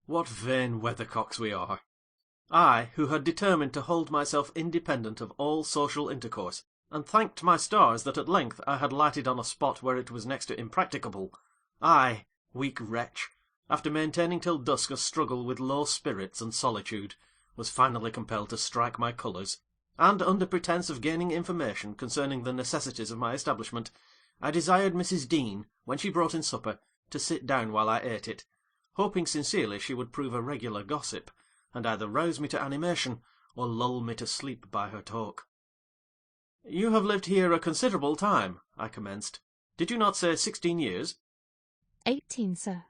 What vain weathercocks we are! I, who had determined to hold myself independent of all social intercourse, and thanked my stars that at length I had lighted on a spot where it was next to impracticable, I, weak wretch, after maintaining till dusk a struggle with low spirits and solitude, was finally compelled to strike my colours, and, under pretence of gaining information concerning the necessities of my establishment, I desired Mrs. Dean, when she brought in supper, to sit down while I ate it, hoping sincerely she would prove a regular gossip, and either rouse me to animation, or lull me to sleep by her talk. "You have lived here a considerable time," I commenced. "Did you not say 16 years?" 18, sir.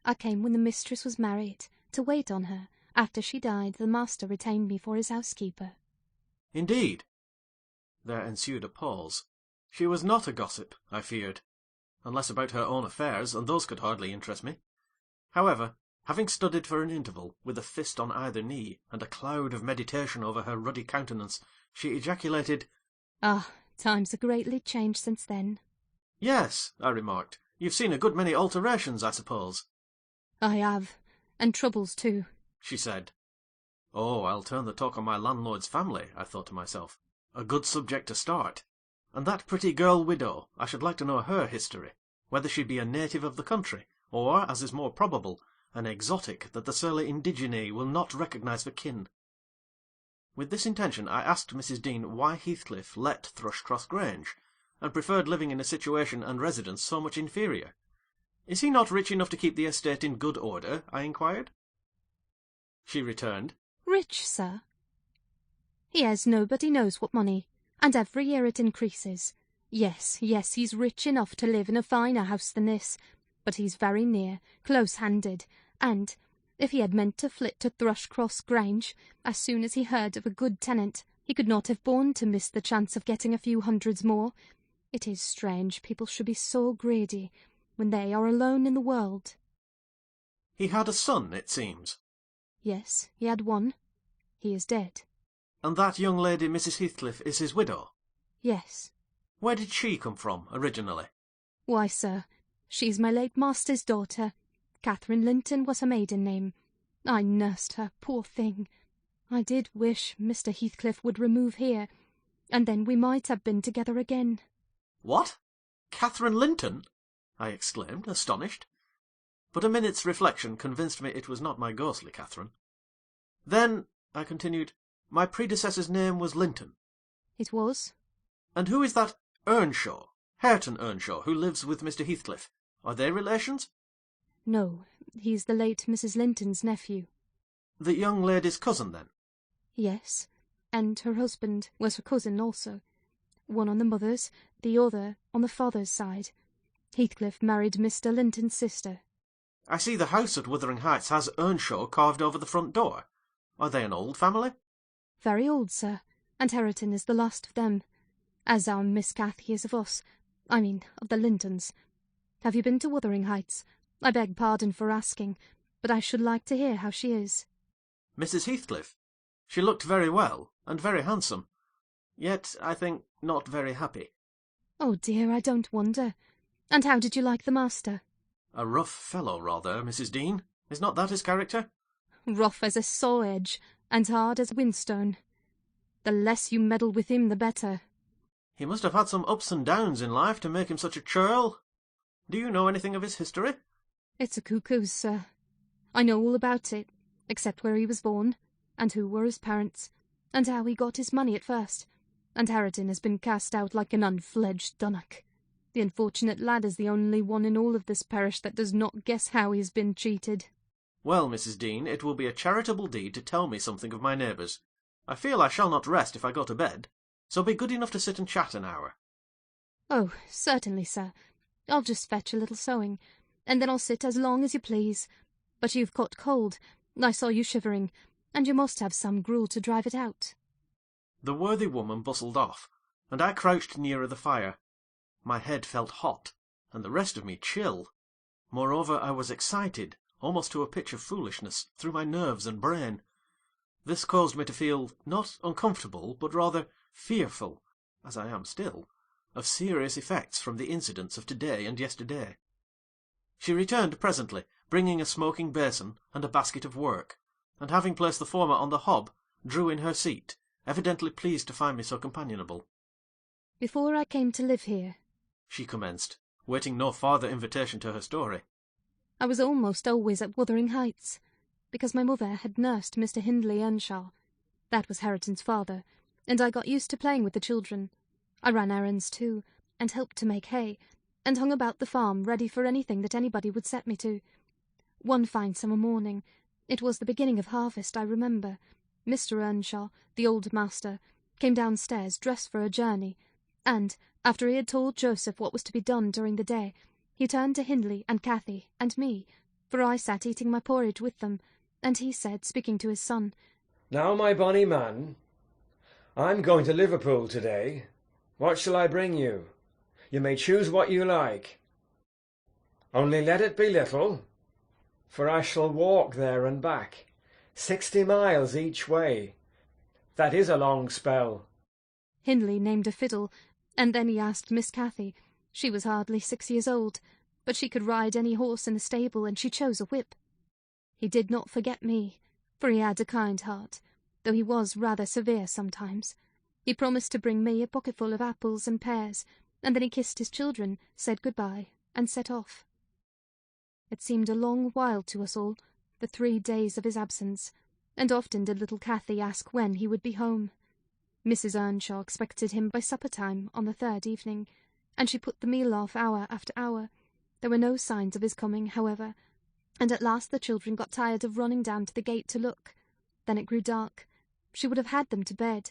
I came when the mistress was married, to wait on her. After she died, the master retained me for his housekeeper. "Indeed." There ensued a pause. She was not a gossip, I feared, unless about her own affairs, and those could hardly interest me. However, having studied for an interval, with a fist on either knee, and a cloud of meditation over her ruddy countenance, she ejaculated, "Ah, times are greatly changed since then." "Yes," I remarked, "you've seen a good many alterations, I suppose." "I have, and troubles too," she said. "Oh, I'll turn the talk on my landlord's family," I thought to myself. "A good subject to start. And that pretty girl widow, I should like to know her history, whether she be a native of the country, or, as is more probable, an exotic that the surly indigene will not recognise for kin." With this intention I asked Mrs. Dean why Heathcliff let Thrushcross Grange, and preferred living in a situation and residence so much inferior. "Is he not rich enough to keep the estate in good order?" I inquired. She returned, "Rich, sir? He has nobody knows what money, and every year it increases. Yes, he's rich enough to live in a finer house than this, but he's very near, close-handed, and, if he had meant to flit to Thrushcross Grange, as soon as he heard of a good tenant, he could not have borne to miss the chance of getting a few hundreds more. It is strange people should be so greedy, when they are alone in the world." "He had a son, it seems?" "Yes, he had one. He is dead." "And that young lady, Mrs. Heathcliff, is his widow?" "Yes." "Where did she come from, originally?" "Why, sir, she's my late master's daughter. Catherine Linton was her maiden name. I nursed her, poor thing. I did wish Mr. Heathcliff would remove here, and then we might have been together again." "What? Catherine Linton?" I exclaimed, astonished. But a minute's reflection convinced me it was not my ghostly Catherine. "Then," I continued, "my predecessor's name was Linton?" "It was." "And who is that Earnshaw, Hareton Earnshaw, who lives with Mr. Heathcliff? Are they relations?" "No, he's the late Mrs. Linton's nephew." "The young lady's cousin, then?" "Yes, and her husband was her cousin also. One on the mother's, the other on the father's side. Heathcliff married Mr. Linton's sister." "I see the house at Wuthering Heights has Earnshaw carved over the front door. Are they an old family?" "Very old, sir, and Hareton is the last of them, as our Miss Cathy is of us, I mean of the Lintons. Have you been to Wuthering Heights? I beg pardon for asking, but I should like to hear how she is." "Mrs. Heathcliff? She looked very well, and very handsome. Yet, I think, not very happy." "Oh dear, I don't wonder. And how did you like the master?" "A rough fellow, rather, Mrs. Dean. Is not that his character?" "Rough as a saw edge, and hard as a whinstone. The less you meddle with him, the better." "He must have had some ups and downs in life to make him such a churl. Do you know anything of his history?" "It's a cuckoo's, sir. I know all about it, except where he was born, and who were his parents, and how he got his money at first, and Hareton has been cast out like an unfledged dunnock. The unfortunate lad is the only one in all of this parish that does not guess how he has been cheated." "Well, Mrs. Dean, it will be a charitable deed to tell me something of my neighbours. I feel I shall not rest if I go to bed, so be good enough to sit and chat an hour." "Oh, certainly, sir. I'll just fetch a little sewing, and then I'll sit as long as you please. But you've caught cold. I saw you shivering, and you must have some gruel to drive it out." The worthy woman bustled off, and I crouched nearer the fire. My head felt hot, and the rest of me chill. Moreover, I was excited, almost to a pitch of foolishness, through my nerves and brain. This caused me to feel, not uncomfortable, but rather fearful, as I am still, of serious effects from the incidents of to-day and yesterday. She returned presently, bringing a smoking basin and a basket of work, and having placed the former on the hob, drew in her seat, evidently pleased to find me so companionable. "Before I came to live here," she commenced, waiting no farther invitation to her story, "I was almost always at Wuthering Heights, because my mother had nursed Mr. Hindley Earnshaw. That was Hareton's father, and I got used to playing with the children. I ran errands too, and helped to make hay, and hung about the farm ready for anything that anybody would set me to. One fine summer morning, it was the beginning of harvest, I remember, Mr. Earnshaw, the old master, came downstairs dressed for a journey, and, after he had told Joseph what was to be done during the day, he turned to Hindley and Cathy and me, for I sat eating my porridge with them, and he said, speaking to his son, "Now, my bonny man, I'm going to Liverpool to-day. What shall I bring you? You may choose what you like. Only let it be little, for I shall walk there and back, 60 miles each way. That is a long spell." Hindley named a fiddle, and then he asked Miss Cathy. She was hardly 6 years old, but she could ride any horse in the stable, and she chose a whip. He did not forget me, for he had a kind heart, though he was rather severe sometimes. He promised to bring me a pocketful of apples and pears, and then he kissed his children, said good-bye, and set off. It seemed a long while to us all, the 3 days of his absence, and often did little Cathy ask when he would be home. Mrs. Earnshaw expected him by supper-time on the 3rd evening, and she put the meal off hour after hour. There were no signs of his coming, however, and at last the children got tired of running down to the gate to look. Then it grew dark. She would have had them to bed,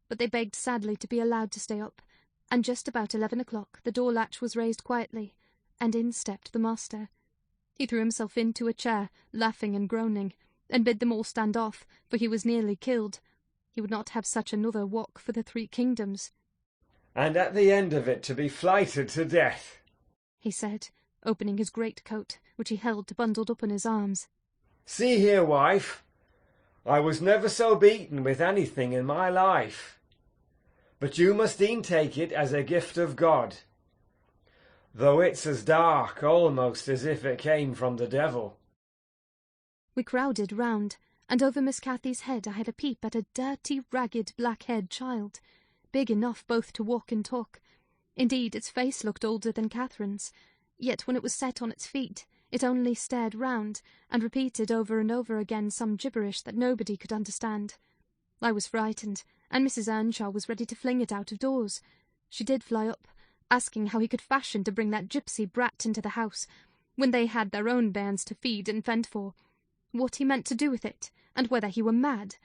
but they begged sadly to be allowed to stay up, and just about 11 o'clock the door-latch was raised quietly, and in stepped the master. He threw himself into a chair, laughing and groaning, and bid them all stand off, for he was nearly killed. He would not have such another walk for the 3 kingdoms. "And at the end of it to be flighted to death," he said, opening his great-coat, which he held bundled up in his arms. "See here, wife, I was never so beaten with anything in my life, but you must e'en take it as a gift of God, though it's as dark almost as if it came from the devil." We crowded round, and over Miss Cathy's head I had a peep at a dirty, ragged, black-haired child, big enough both to walk and talk. Indeed, its face looked older than Catherine's, yet when it was set on its feet, it only stared round, and repeated over and over again some gibberish that nobody could understand. I was frightened, and Mrs. Earnshaw was ready to fling it out of doors. She did fly up, asking how he could fashion to bring that gipsy brat into the house, when they had their own bairns to feed and fend for, what he meant to do with it, and whether he were mad.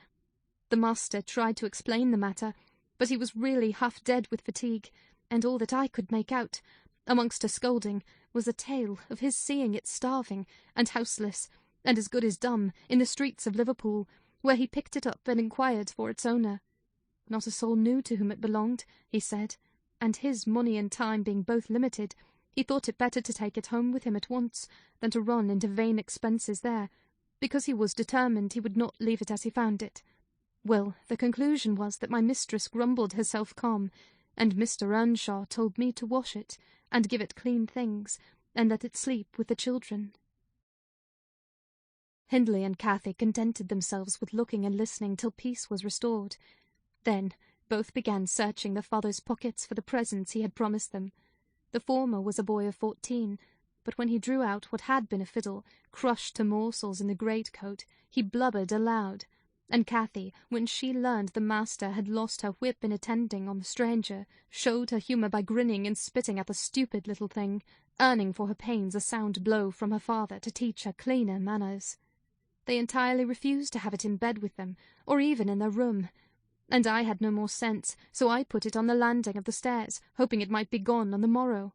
The master tried to explain the matter, but he was really half dead with fatigue, and all that I could make out, amongst her scolding, was a tale of his seeing it starving and houseless, and as good as dumb, in the streets of Liverpool, where he picked it up and inquired for its owner. Not a soul knew to whom it belonged, he said, and his money and time being both limited, he thought it better to take it home with him at once than to run into vain expenses there, because he was determined he would not leave it as he found it. Well, the conclusion was that my mistress grumbled herself calm, and Mr. Earnshaw told me to wash it, and give it clean things, and let it sleep with the children. Hindley and Cathy contented themselves with looking and listening till peace was restored. Then both began searching the father's pockets for the presents he had promised them. The former was a boy of 14, but when he drew out what had been a fiddle, crushed to morsels in the great-coat, he blubbered aloud, and Cathy, when she learned the master had lost her whip in attending on the stranger, showed her humour by grinning and spitting at the stupid little thing, earning for her pains a sound blow from her father to teach her cleaner manners. They entirely refused to have it in bed with them, or even in their room, and I had no more sense, so I put it on the landing of the stairs, hoping it might be gone on the morrow.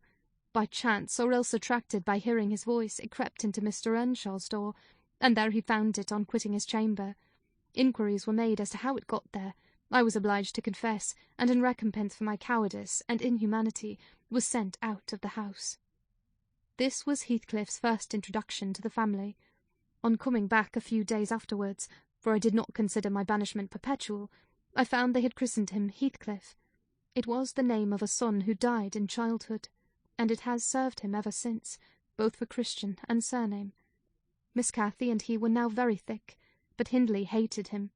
By chance, or else attracted by hearing his voice, it crept into Mr. Earnshaw's door, and there he found it on quitting his chamber. Inquiries were made as to how it got there. I was obliged to confess, and in recompense for my cowardice and inhumanity, was sent out of the house. This was Heathcliff's first introduction to the family. On coming back a few days afterwards, for I did not consider my banishment perpetual, I found they had christened him Heathcliff. It was the name of a son who died in childhood, and it has served him ever since, both for Christian and surname. Miss Cathy and he were now very thick, but Hindley hated him.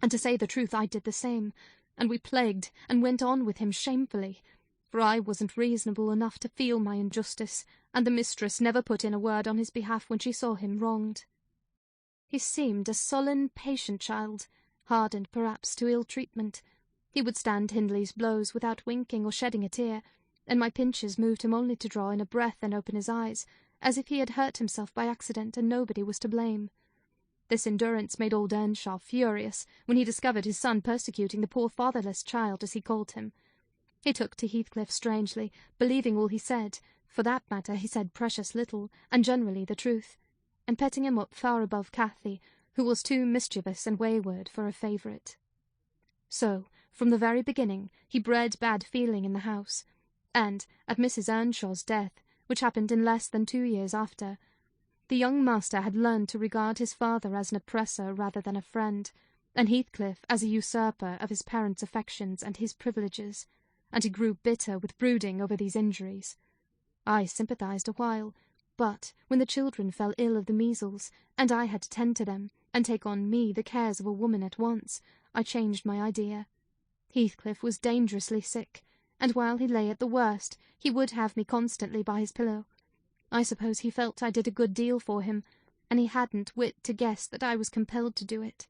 And to say the truth, I did the same, and we plagued and went on with him shamefully, for I wasn't reasonable enough to feel my injustice, and the mistress never put in a word on his behalf when she saw him wronged. He seemed a sullen, patient child, hardened perhaps to ill-treatment. He would stand Hindley's blows without winking or shedding a tear, and my pinches moved him only to draw in a breath and open his eyes, as if he had hurt himself by accident and nobody was to blame. This endurance made old Earnshaw furious when he discovered his son persecuting the poor fatherless child, as he called him. He took to Heathcliff strangely, believing all he said. For that matter he said precious little, and generally the truth, and petting him up far above Cathy, who was too mischievous and wayward for a favourite. So, from the very beginning, he bred bad feeling in the house, and, at Mrs. Earnshaw's death, which happened in less than 2 years after, the young master had learned to regard his father as an oppressor rather than a friend, and Heathcliff as a usurper of his parents' affections and his privileges, and he grew bitter with brooding over these injuries. I sympathized a while, but when the children fell ill of the measles, and I had to tend to them, and take on me the cares of a woman at once, I changed my idea. Heathcliff was dangerously sick, and while he lay at the worst, he would have me constantly by his pillow. I suppose he felt I did a good deal for him, and he hadn't wit to guess that I was compelled to do it.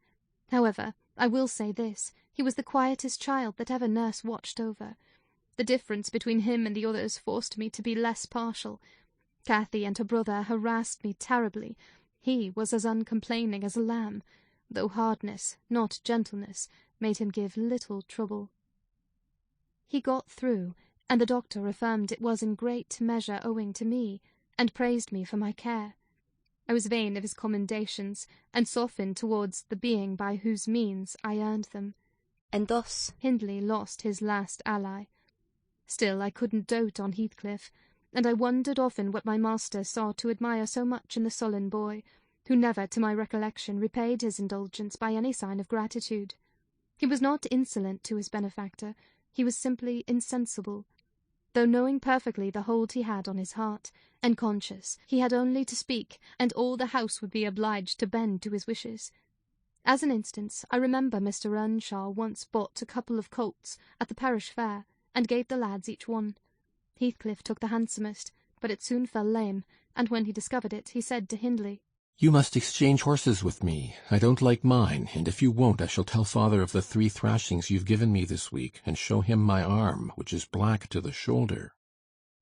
However, I will say this, he was the quietest child that ever nurse watched over. The difference between him and the others forced me to be less partial. Cathy and her brother harassed me terribly. He was as uncomplaining as a lamb, though hardness, not gentleness, made him give little trouble. He got through, and the doctor affirmed it was in great measure owing to me, and praised me for my care. I was vain of his commendations, and softened towards the being by whose means I earned them. And thus Hindley lost his last ally. Still I couldn't dote on Heathcliff, and I wondered often what my master saw to admire so much in the sullen boy, who never, to my recollection, repaid his indulgence by any sign of gratitude. He was not insolent to his benefactor, he was simply insensible. Though knowing perfectly the hold he had on his heart, and conscious he had only to speak, and all the house would be obliged to bend to his wishes. As an instance, I remember Mr. Earnshaw once bought a couple of colts at the parish fair, and gave the lads each one. Heathcliff took the handsomest, but it soon fell lame, and when he discovered it, he said to Hindley, "You must exchange horses with me. I don't like mine, and if you won't, I shall tell father of the 3 thrashings you've given me this week, and show him my arm, which is black to the shoulder."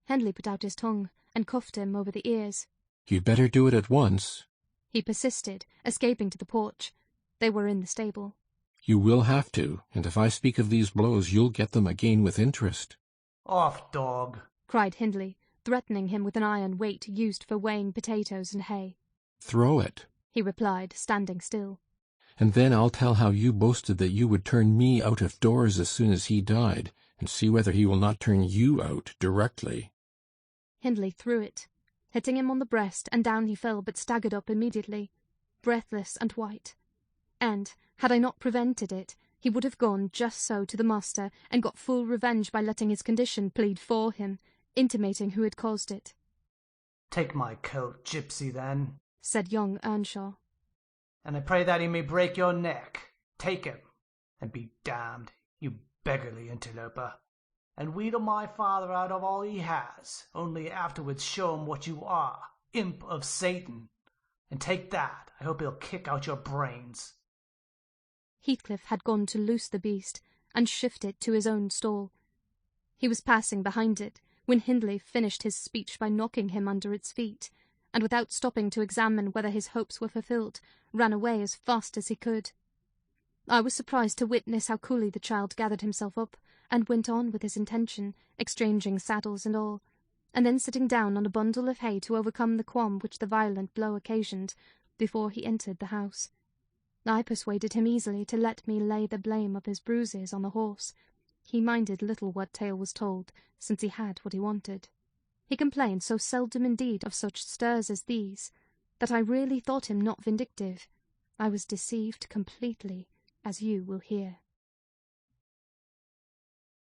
Hindley put out his tongue, and cuffed him over the ears. "You'd better do it at once." He persisted, escaping to the porch. They were in the stable. "You will have to, and if I speak of these blows, you'll get them again with interest." "Off, dog!" cried Hindley, threatening him with an iron weight used for weighing potatoes and hay. "Throw it," he replied, standing still. "and then I'll tell how you boasted that you would turn me out of doors as soon as he died, and see whether he will not turn you out directly." Hindley threw it, hitting him on the breast, and down he fell, but staggered up immediately, breathless and white. And, had I not prevented it, he would have gone just so to the master, and got full revenge by letting his condition plead for him, intimating who had caused it. "Take my coat, gypsy, then," said young Earnshaw. "and I pray that he may break your neck. Take him, and be damned, you beggarly interloper, and wheedle my father out of all he has, only afterwards show him what you are, imp of Satan, and take that, I hope he'll kick out your brains." Heathcliff had gone to loose the beast, and shift it to his own stall. He was passing behind it, when Hindley finished his speech by knocking him under its feet, and without stopping to examine whether his hopes were fulfilled, ran away as fast as he could. I was surprised to witness how coolly the child gathered himself up, and went on with his intention, exchanging saddles and all, and then sitting down on a bundle of hay to overcome the qualm which the violent blow occasioned, before he entered the house. I persuaded him easily to let me lay the blame of his bruises on the horse. He minded little what tale was told, since he had what he wanted. He complained so seldom indeed of such stirs as these, that I really thought him not vindictive. I was deceived completely, as you will hear.